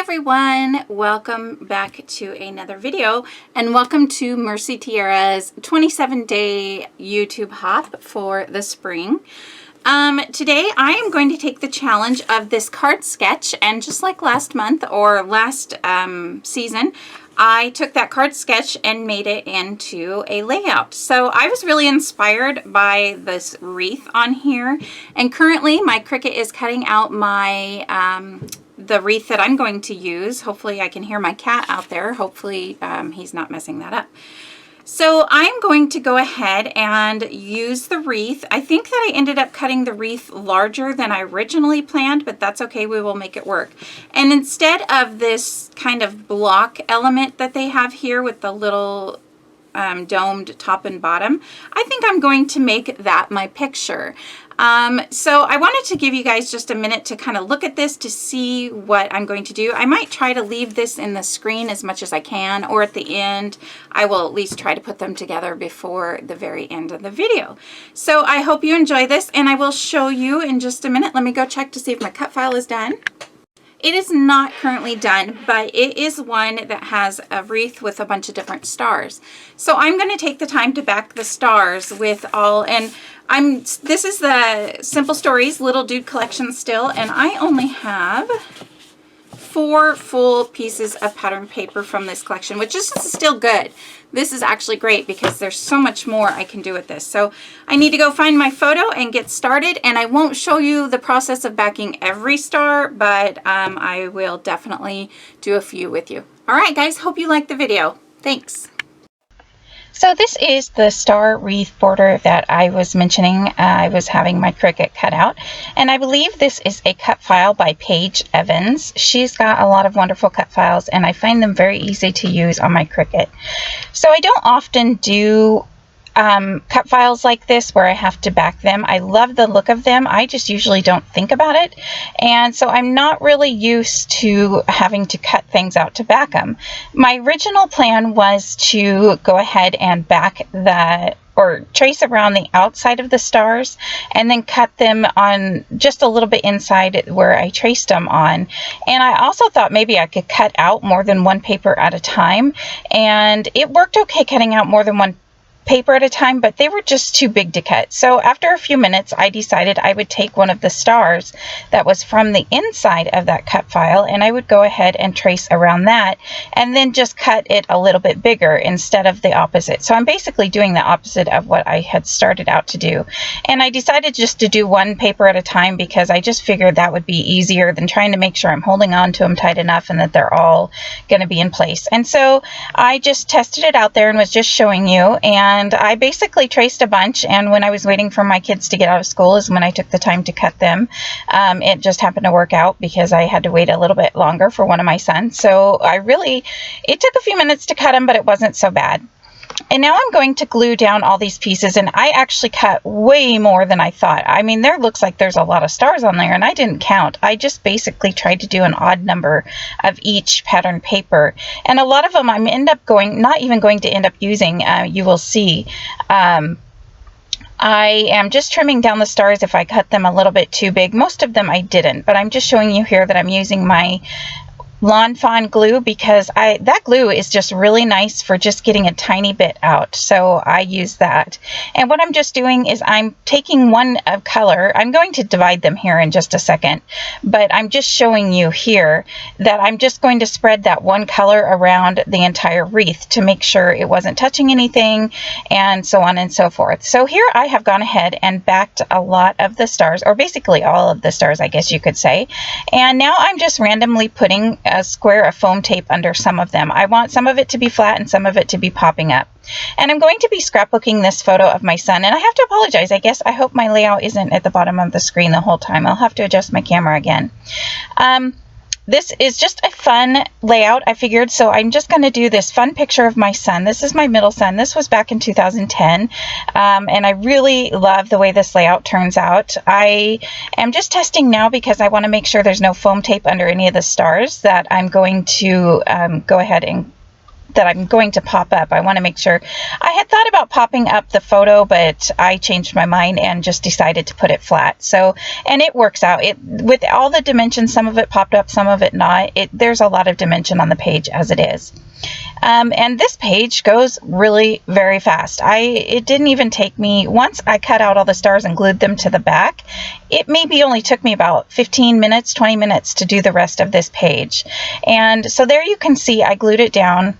everyone, welcome back to another video and welcome to Mercy Tierra's 27-day YouTube hop for the spring. Today I am going to take the challenge of this card sketch, and just like last month or last season, I took that card sketch and made it into a layout. So I was really inspired by this wreath on here, and currently my Cricut is cutting out my the wreath that I'm going to use. Hopefully I can hear my cat out there. Hopefully he's not messing that up. So I'm going to go ahead and use the wreath. I think that I ended up cutting the wreath larger than I originally planned, but that's okay. We will make it work. And instead of this kind of block element that they have here with the little domed top and bottom, I think I'm going to make that my picture. So I wanted to give you guys just a minute to kind of look at this to see what I'm going to do. I might try to leave this in the screen as much as I can, or at the end. I will at least try to put them together before the very end of the video. So I hope you enjoy this, and I will show you in just a minute. Let me go check to see if my cut file is done. It is not currently done, but it is one that has a wreath with a bunch of different stars. So I'm going to take the time to back the stars with all, and this is the Simple Stories Little Dude collection still, and I only have 4 full pieces of pattern paper from this collection, which is still good. This is actually great because there's so much more I can do with this. So I need to go find my photo and get started, and I won't show you the process of backing every star, but I will definitely do a few with you. All right, guys, hope you like the video. Thanks. So this is the star wreath border that I was mentioning. I was having my Cricut cut out, and I believe this is a cut file by Paige Evans. She's got a lot of wonderful cut files, and I find them very easy to use on my Cricut. So I don't often do cut files like this where I have to back them. I love the look of them. I just usually don't think about it, and so I'm not really used to having to cut things out to back them. My original plan was to go ahead and back or trace around the outside of the stars and then cut them on just a little bit inside where I traced them on. And I also thought maybe I could cut out more than one paper at a time, and it worked okay cutting out more than one paper at a time, but they were just too big to cut. So after a few minutes, I decided I would take one of the stars that was from the inside of that cut file, and I would go ahead and trace around that and then just cut it a little bit bigger instead of the opposite. So I'm basically doing the opposite of what I had started out to do. And I decided just to do one paper at a time because I just figured that would be easier than trying to make sure I'm holding on to them tight enough and that they're all going to be in place. And so I just tested it out there and was just showing you, and I basically traced a bunch, and when I was waiting for my kids to get out of school is when I took the time to cut them. It just happened to work out because I had to wait a little bit longer for one of my sons. So it took a few minutes to cut them, but it wasn't so bad. And now I'm going to glue down all these pieces, and I actually cut way more than I thought. I mean, there looks like there's a lot of stars on there, and I didn't count. I just basically tried to do an odd number of each pattern paper. And a lot of them I'm not even going to end up using. You will see. I am just trimming down the stars if I cut them a little bit too big. Most of them I didn't, but I'm just showing you here that I'm using my Lawn Fawn glue because that glue is just really nice for just getting a tiny bit out. So I use that. And what I'm just doing is I'm taking one of color. I'm going to divide them here in just a second, but I'm just showing you here that I'm just going to spread that one color around the entire wreath to make sure it wasn't touching anything, and so on and so forth. So here I have gone ahead and backed a lot of the stars, or basically all of the stars, I guess you could say. And now I'm just randomly putting a square of foam tape under some of them. I want some of it to be flat and some of it to be popping up. And I'm going to be scrapbooking this photo of my son, and I have to apologize. I hope my layout isn't at the bottom of the screen the whole time. I'll have to adjust my camera again. This is just a fun layout, I figured, so I'm just going to do this fun picture of my son. This is my middle son. This was back in 2010, and I really love the way this layout turns out. I am just testing now because I want to make sure there's no foam tape under any of the stars that I'm going to go ahead and that I'm going to pop up. I want to make sure. I had thought about popping up the photo, but I changed my mind and just decided to put it flat. So, and it works out. It, with all the dimensions, some of it popped up, some of it not. There's a lot of dimension on the page as it is. And this page goes really very fast. It didn't even take me, once I cut out all the stars and glued them to the back, it maybe only took me about 15 minutes, 20 minutes to do the rest of this page. And so there you can see I glued it down.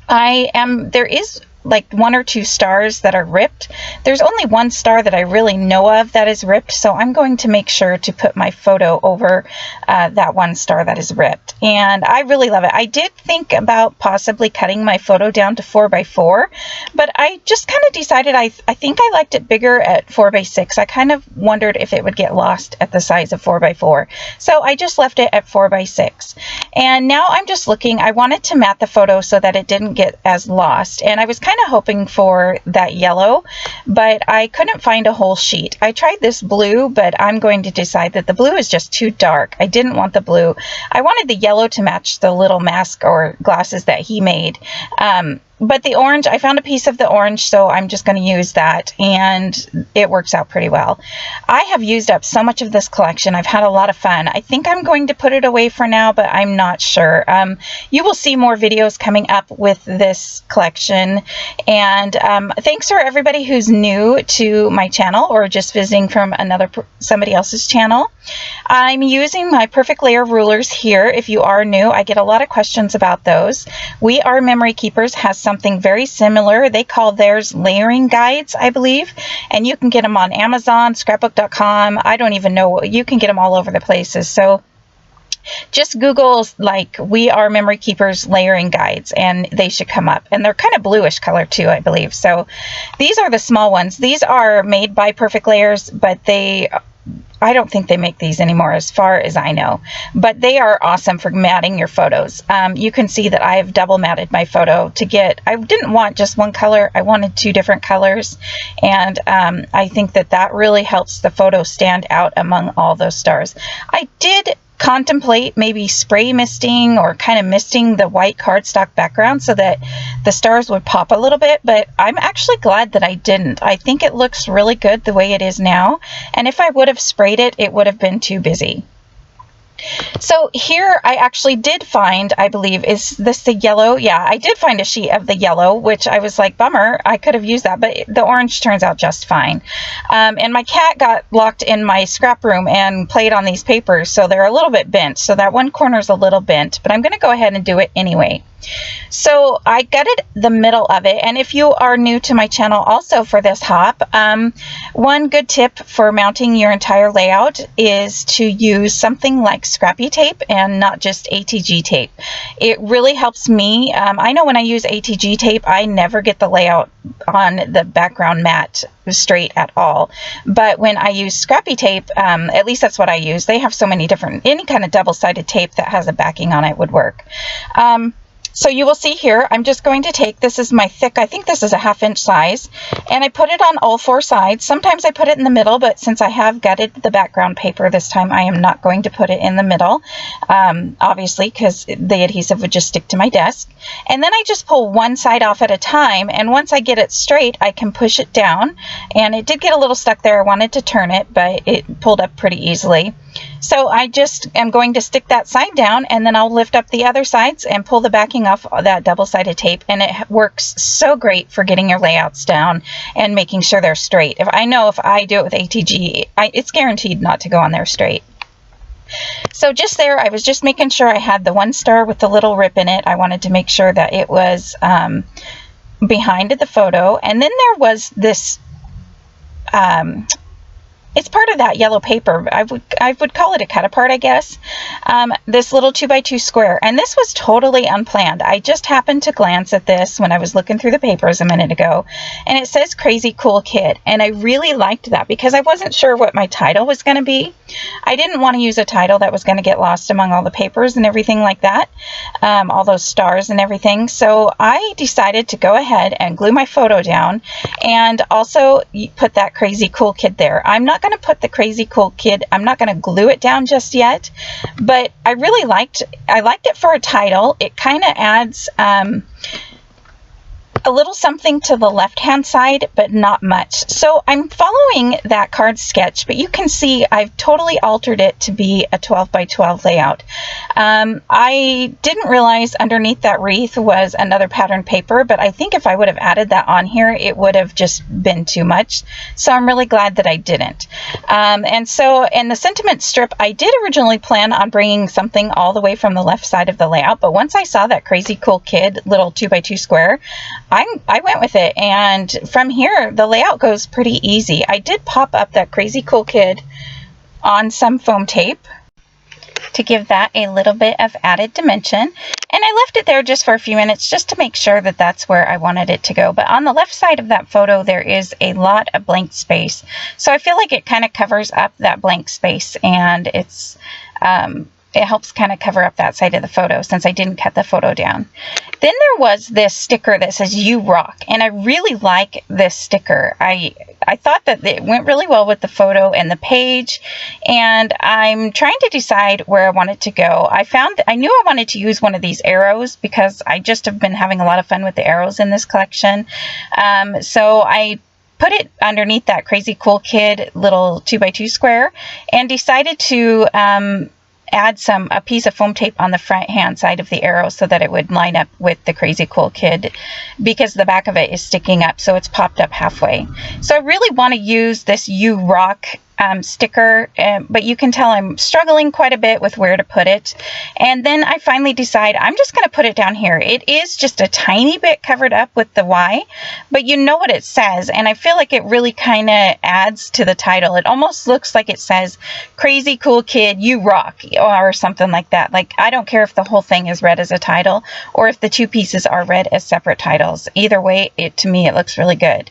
There is like 1 or 2 stars that are ripped. There's only 1 star that I really know of that is ripped, so I'm going to make sure to put my photo over that 1 star that is ripped. And I really love it. I did think about possibly cutting my photo down to 4x4, but I just kind of decided I think I liked it bigger at 4x6. I kind of wondered if it would get lost at the size of 4x4. So I just left it at 4x6. And now I'm just looking, I wanted to mat the photo so that it didn't get as lost. And I was kind of hoping for that yellow, but I couldn't find a whole sheet. I tried this blue, but I'm going to decide that the blue is just too dark. I didn't want the blue. I wanted the yellow to match the little mask or glasses that he made. But the orange, I found a piece of the orange, so I'm just going to use that, and it works out pretty well. I have used up so much of this collection. I've had a lot of fun. I think I'm going to put it away for now, but I'm not sure. You will see more videos coming up with this collection, and thanks for everybody who's new to my channel or just visiting from somebody else's channel. I'm using my Perfect Layer rulers here. If you are new, I get a lot of questions about those. We Are Memory Keepers has something very similar. They call theirs layering guides, I believe, and you can get them on Amazon, scrapbook.com. I don't even know. You can get them all over the places. So just Google like We Are Memory Keepers layering guides and they should come up. And they're kind of bluish color too, I believe. So these are the small ones. These are made by Perfect Layers, but I don't think they make these anymore as far as I know, but they are awesome for matting your photos. You can see that I have double matted my photo I didn't want just 1 color, I wanted 2 different colors, and I think that really helps the photo stand out among all those stars. I did contemplate maybe spray misting or kind of misting the white cardstock background so that the stars would pop a little bit, but I'm actually glad that I didn't. I think it looks really good the way it is now, and if I would have sprayed it, it would have been too busy. So here I actually did find, I believe, is this the yellow? Yeah, I did find a sheet of the yellow, which I was like, bummer, I could have used that, but the orange turns out just fine. And my cat got locked in my scrap room and played on these papers, so they're a little bit bent. So that one corner is a little bent, but I'm going to go ahead and do it anyway. So I gutted the middle of it, and if you are new to my channel also for this hop, one good tip for mounting your entire layout is to use something like scrappy tape and not just ATG tape. It really helps me. I know when I use ATG tape, I never get the layout on the background mat straight at all, but when I use scrappy tape, at least that's what I use. They have so many different, any kind of double-sided tape that has a backing on it would work. So you will see here, I'm just going to take, this is my thick, I think this is a 1/2 inch size, and I put it on all 4 sides. Sometimes I put it in the middle, but since I have gutted the background paper this time, I am not going to put it in the middle, obviously, because the adhesive would just stick to my desk. And then I just pull one side off at a time, and once I get it straight, I can push it down. And it did get a little stuck there. I wanted to turn it, but it pulled up pretty easily. So I just am going to stick that side down, and then I'll lift up the other sides and pull the backing off that double-sided tape, and it works so great for getting your layouts down and making sure they're straight. If I do it with ATG, it's guaranteed not to go on there straight. So just there, I was just making sure I had the 1 star with the little rip in it. I wanted to make sure that it was behind the photo, and then there was this it's part of that yellow paper. I would call it a cut apart, I guess. This little 2x2 square. And this was totally unplanned. I just happened to glance at this when I was looking through the papers a minute ago. And it says Crazy Cool Kid. And I really liked that because I wasn't sure what my title was going to be. I didn't want to use a title that was going to get lost among all the papers and everything like that. All those stars and everything. So I decided to go ahead and glue my photo down and also put that Crazy Cool Kid there. I'm not going to put the Crazy Cool Kid, I'm not going to glue it down just yet, but I liked it for a title. It kind of adds a little something to the left-hand side, but not much. So I'm following that card sketch, but you can see I've totally altered it to be a 12 by 12 layout. I didn't realize underneath that wreath was another pattern paper, but I think if I would have added that on here, it would have just been too much. So I'm really glad that I didn't. And so in the sentiment strip, I did originally plan on bringing something all the way from the left side of the layout, but once I saw that Crazy Cool Kid little 2 by 2 square, I went with it, and from here the layout goes pretty easy. I did pop up that Crazy Cool Kid on some foam tape to give that a little bit of added dimension, and I left it there just for a few minutes just to make sure that that's where I wanted it to go. But on the left side of that photo there is a lot of blank space, so I feel like it kind of covers up that blank space, and it helps kind of cover up that side of the photo since I didn't cut the photo down. Then there was this sticker that says "You Rock," and I really like this sticker. I thought that it went really well with the photo and the page, and I'm trying to decide where I want it to go. I knew I wanted to use one of these arrows because I just have been having a lot of fun with the arrows in this collection. So I put it underneath that Crazy Cool Kid little 2 by 2 square and decided to add a piece of foam tape on the front hand side of the arrow so that it would line up with the Crazy Cool Kid, because the back of it is sticking up, so it's popped up halfway. So I really want to use this "You Rock" sticker, but you can tell I'm struggling quite a bit with where to put it. And then I finally decide I'm just going to put it down here. It is just a tiny bit covered up with the Y, but you know what it says, and I feel like it really kind of adds to the title. It almost looks like it says "Crazy Cool Kid, You Rock," or something like that. Like, I don't care if the whole thing is read as a title or if the two pieces are read as separate titles. Either way, to me, it looks really good.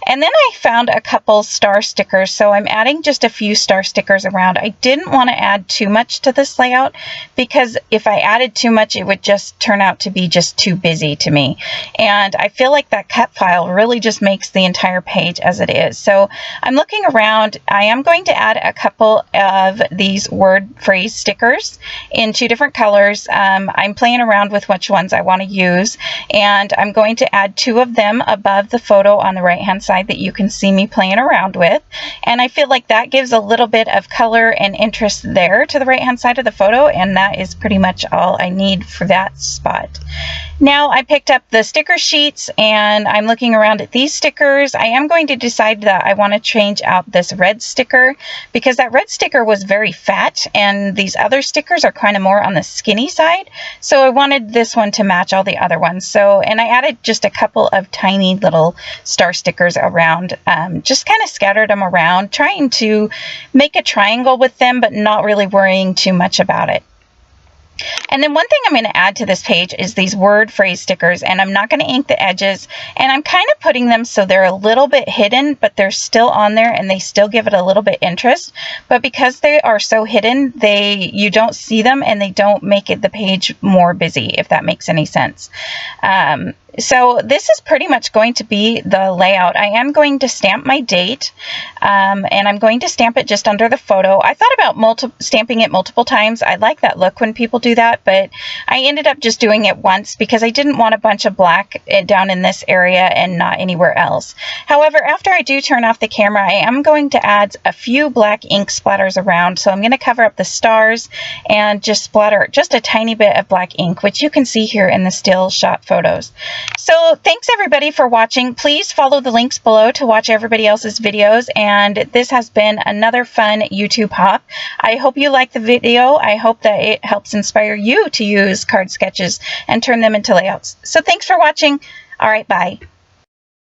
And then I found a couple star stickers, so I'm adding just a few star stickers around. I didn't want to add too much to this layout because if I added too much, it would just turn out to be just too busy to me. And I feel like that cut file really just makes the entire page as it is. So I'm looking around. I am going to add a couple of these word phrase stickers in 2 different colors. I'm playing around with which ones I want to use, and I'm going to add 2 of them above the photo on the right hand side that you can see me playing around with. And I feel like that gives a little bit of color and interest there to the right hand side of the photo, and that is pretty much all I need for that spot. Now I picked up the sticker sheets and I'm looking around at these stickers. I am going to decide that I want to change out this red sticker because that red sticker was very fat and these other stickers are kind of more on the skinny side. So I wanted this one to match all the other ones. And I added just a couple of tiny little star stickers around, just kind of scattered them around, trying to make a triangle with them, but not really worrying too much about it. And then one thing I'm going to add to this page is these word phrase stickers, and I'm not going to ink the edges, and I'm kind of putting them so they're a little bit hidden, but they're still on there and they still give it a little bit interest. But because they are so hidden, you don't see them and they don't make the page more busy, if that makes any sense. So this is pretty much going to be the layout. I am going to stamp my date, and I'm going to stamp it just under the photo. I thought about stamping it multiple times. I like that look when people do that, but I ended up just doing it once because I didn't want a bunch of black down in this area and not anywhere else. However, after I do turn off the camera, I am going to add a few black ink splatters around. So I'm going to cover up the stars and just splatter just a tiny bit of black ink, which you can see here in the still shot photos. So thanks everybody for watching. Please follow the links below to watch everybody else's videos. And this has been another fun YouTube hop. I hope you liked the video. I hope that it helps inspire you to use card sketches and turn them into layouts. So thanks for watching. All right, bye.